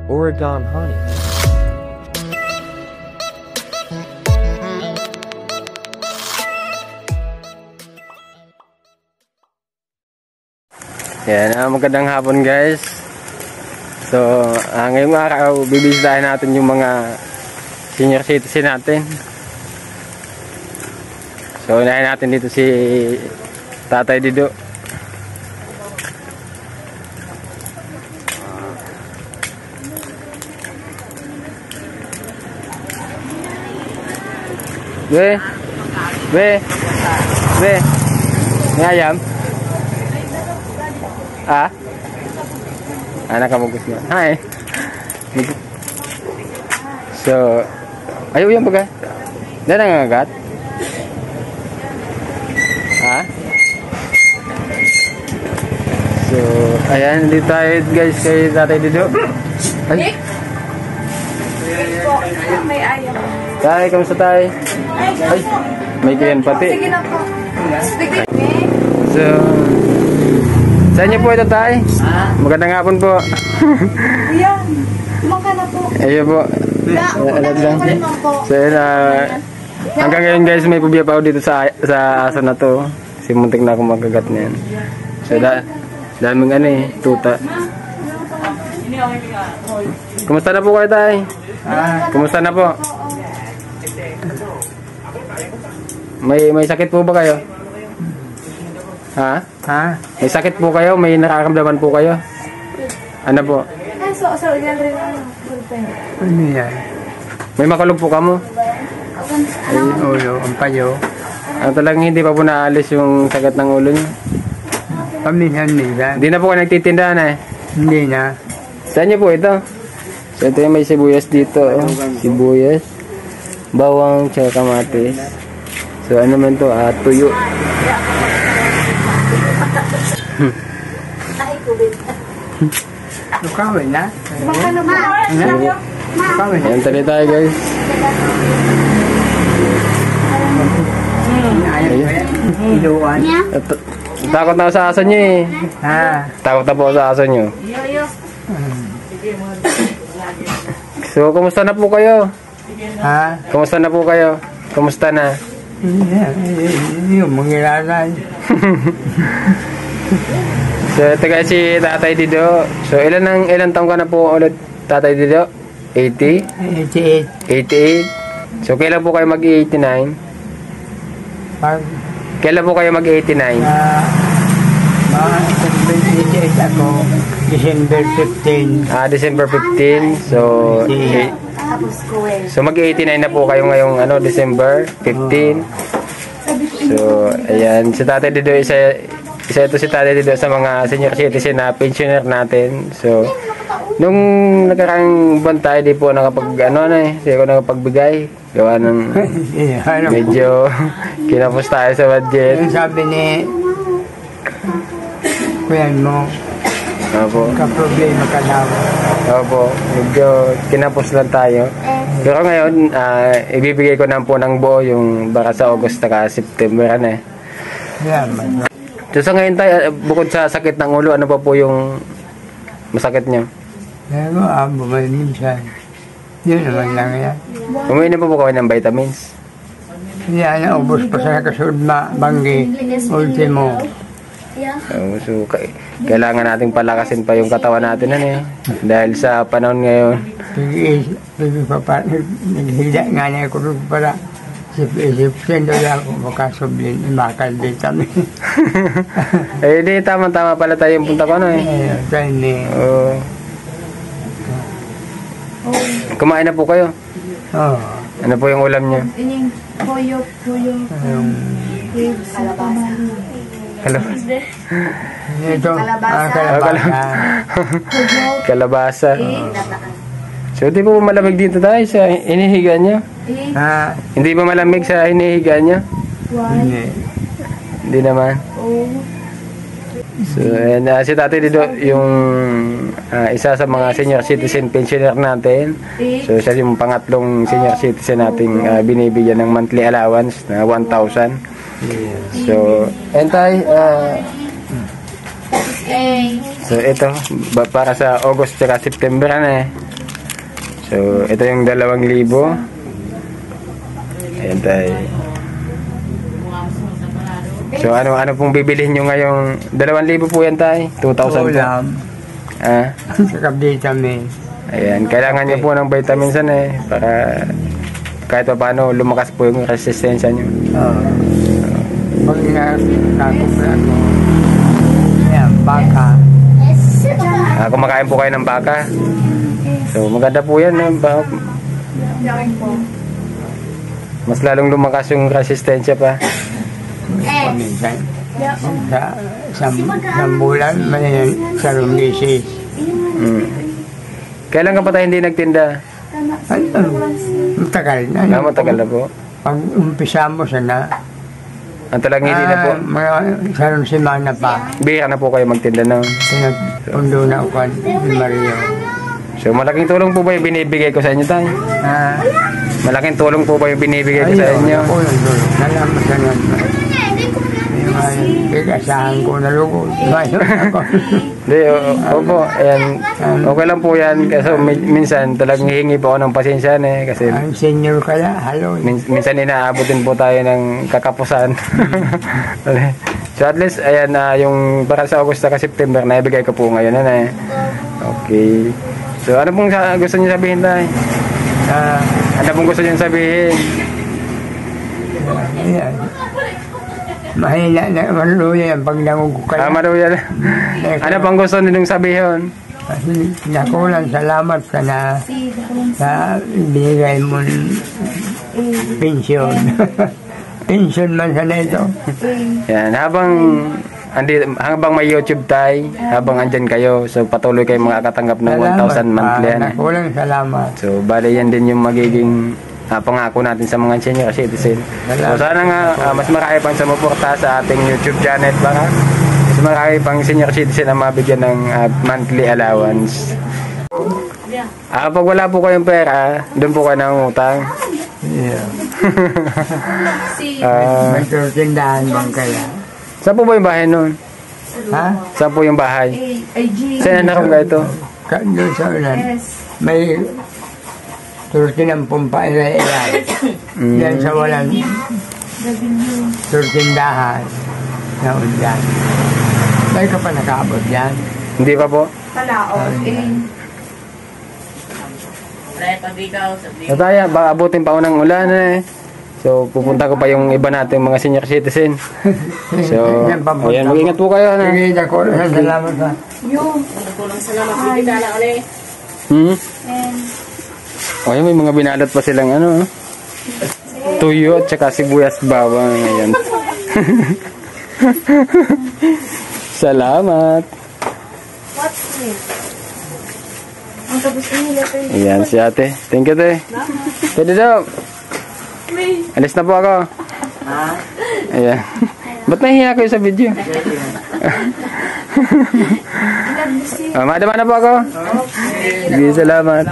Oregon honey. Yan, magandang hapon guys. So, ngayong araw bibisitahin natin yung mga senior citizen natin. So, unahin natin dito si Tatay Dido. Be, may ayam? Ah? Anak kamu gusto na. Hi. So, ayaw yan baga? Diyan nangangagat? Ha? So, ayan, dito tayo guys kay Tatay Dido. Ay. May ayam. Tay, kamusta tay? Ay, may kiyan pati. Sige na po. So, sa inyo po ito tay? Magandang hapon po. Kuya, kumaka na po. Ayun po. So, hanggang ngayon guys, may pubiya pa ako dito sa aso na to. Kasi muntik na akong magagat na yan. So, daming tuta. Kumusta na po kayo tay? Kumusta na po? May sakit po ba kayo? Ha? May sakit po kayo? May nararamdaman po kayo? Ano po? Ano yan? May makulog po kamo? Ay, ulo, ang payo. Talagang hindi pa po naalis yung sakit ng ulo niyo? Paminsan-minsan. Hindi na po kayo nagtitindahan eh? Hindi na. Saan niyo po ito? So ito yung may sibuyas dito. Sibuyas, bawang, tsaka kamatis. So ano man to? Tuyo. Lukawin na. Kumaka na po. Lukawin na. Ayan tali tayo guys. Iluwan. Takot na ako sa aso niyo eh. Takot na po sa aso niyo. So kumusta na po kayo? Kumusta na po kayo? Kumusta na? Yung mangilalay. So ito guys si Tatay Dido. So ilan taong ka na po ulit Tatay Dido? 80? 88. So kailan po kayo mag-89? Kailan po kayo mag-89? Mga 88 ako. December 15. December 15. So mag-89 na po kayo ngayong December 15. So ayan, si Tatay Dido isa ito si Tatay Dido sa mga senior citizen na pensioner natin. So nung nakarang buwan tayo di po nakapag di ako nakapagbigay gawa ng medyo kinapos tayo sa budget. Sabi ni kuyan mo, opo, ka-problema ka daw. Opo, medyo kinapos lang tayo. Pero ngayon, ibibigay ko na po ng buo yung baka sa August na September So sa ngayon tayo, bukod sa sakit ng ulo, ano pa po yung masakit niyo? Pero bumaminsan. Yun naman lang yan. Umiinom po kayo ng vitamins? Yan, naubos pa sa kasunod banggi. Ultimo. So kailangan nating palakasin pa yung katawan natin dahil sa panahon ngayon. Naghila nga na ako para isip-sendo lang ako makasublin, makalditamin. Di tama-tama pala tayo yung punta ko Kumain na po kayo? Ano po yung ulam niyo? Puyo. Kalabasa. Ito, kalabasa. So di po malamig dito tayo sa hinihiga niyo? Hindi ba malamig sa hinihiga niyo? Hindi naman. So si Tatay Dido yung isa sa mga senior citizen pensioner natin. So siya yung pangatlong senior citizen nating binibigyan ng monthly allowance na 1,000. So, entay So ito, para sa August at September na eh. So ito yung 2,000. Ayan tayo. So ano pong bibilihin nyo ngayong 2,000 po yan tayo? 2,000 po. Ulam. Saka vitamin. Ayan, kailangan nyo po ng vitamins eh, para kahit pa paano lumakas po yung resistensya nyo. Pag nakakupla ko, yan, baka. Kumakain po kayo ng baka. So maganda po yan. Mas lalong lumakas yung resistensya pa. Paminsan. Sa isang bulan, may sarong lisis. Kailan ka pa tayo hindi nagtinda? Matagal na. Matagal na po. Pag umpisa mo sana, Ang talagang hindi na po. Mga sarong semana pa. Bihira na po kayo magtinda na. Pinagpundo na ako ni Mario. So malaking tulong po ba yung binibigay ko sa inyo tayo? Malaking tulong po ba yung binibigay ko sa inyo? Ako yung tulong. Nalaman sa nun. Asahan ko na lugod. Hindi, opo. Ayan, okay lang po yan. Kasi minsan talagang hihingi po ako ng pasensya kasi ang senior kaya, halo. minsan inaabot din po tayo ng kakapusan. So at least, ayan, yung para sa August at September, naibigay ko po ngayon. Okay. So ano pong gusto niyo sabihin tayo? Ano pong gusto niyo sabihin? Ayan. Mahina na maluya yan pag nangugukayan. Maluya na. Ano pang gusto ninyong sabihin? Nakulang salamat ka na sa binigay mo pensyon. Pensyon man sana ito. Yan, habang may YouTube tayo, habang andyan kayo, so patuloy kayong makakatanggap ng 1,000 monthly. Nakulang salamat. So bali yan din yung magiging pangako natin sa mga senior citizen. So sana nga mas marami pang sumuporta sa ating YouTube channel para mas marami pang senior citizen na mabigyan ng monthly allowance. Pag wala po kayong pera, doon po kayo nangungutang. Yeah. May tindahan bang kaya? Saan po ba yung bahay nun? Saan po yung bahay? Saan na ka ito? Doon sa ulan. May turtin ang pumpa ilay-ilay. Yan sa walang turtindahan na undan. Dahil ka pa nakaabot yan? Hindi pa po. Nataya, baka abutin pa ako ng ulan So pupunta ko pa yung iba natin mga senior citizen. So ayan, mag-ingat po kayo. Sige, nakulang salamat ka. May mga binalot pa silang tuyo at saka sibuyas bawang. Ayan. Salamat. Ayan si ate. Thank you, te. Pwede daw. Alis na po ako. Ayan. Ba't nahihiya kayo sa video? Madama na po ako. Sige, salamat.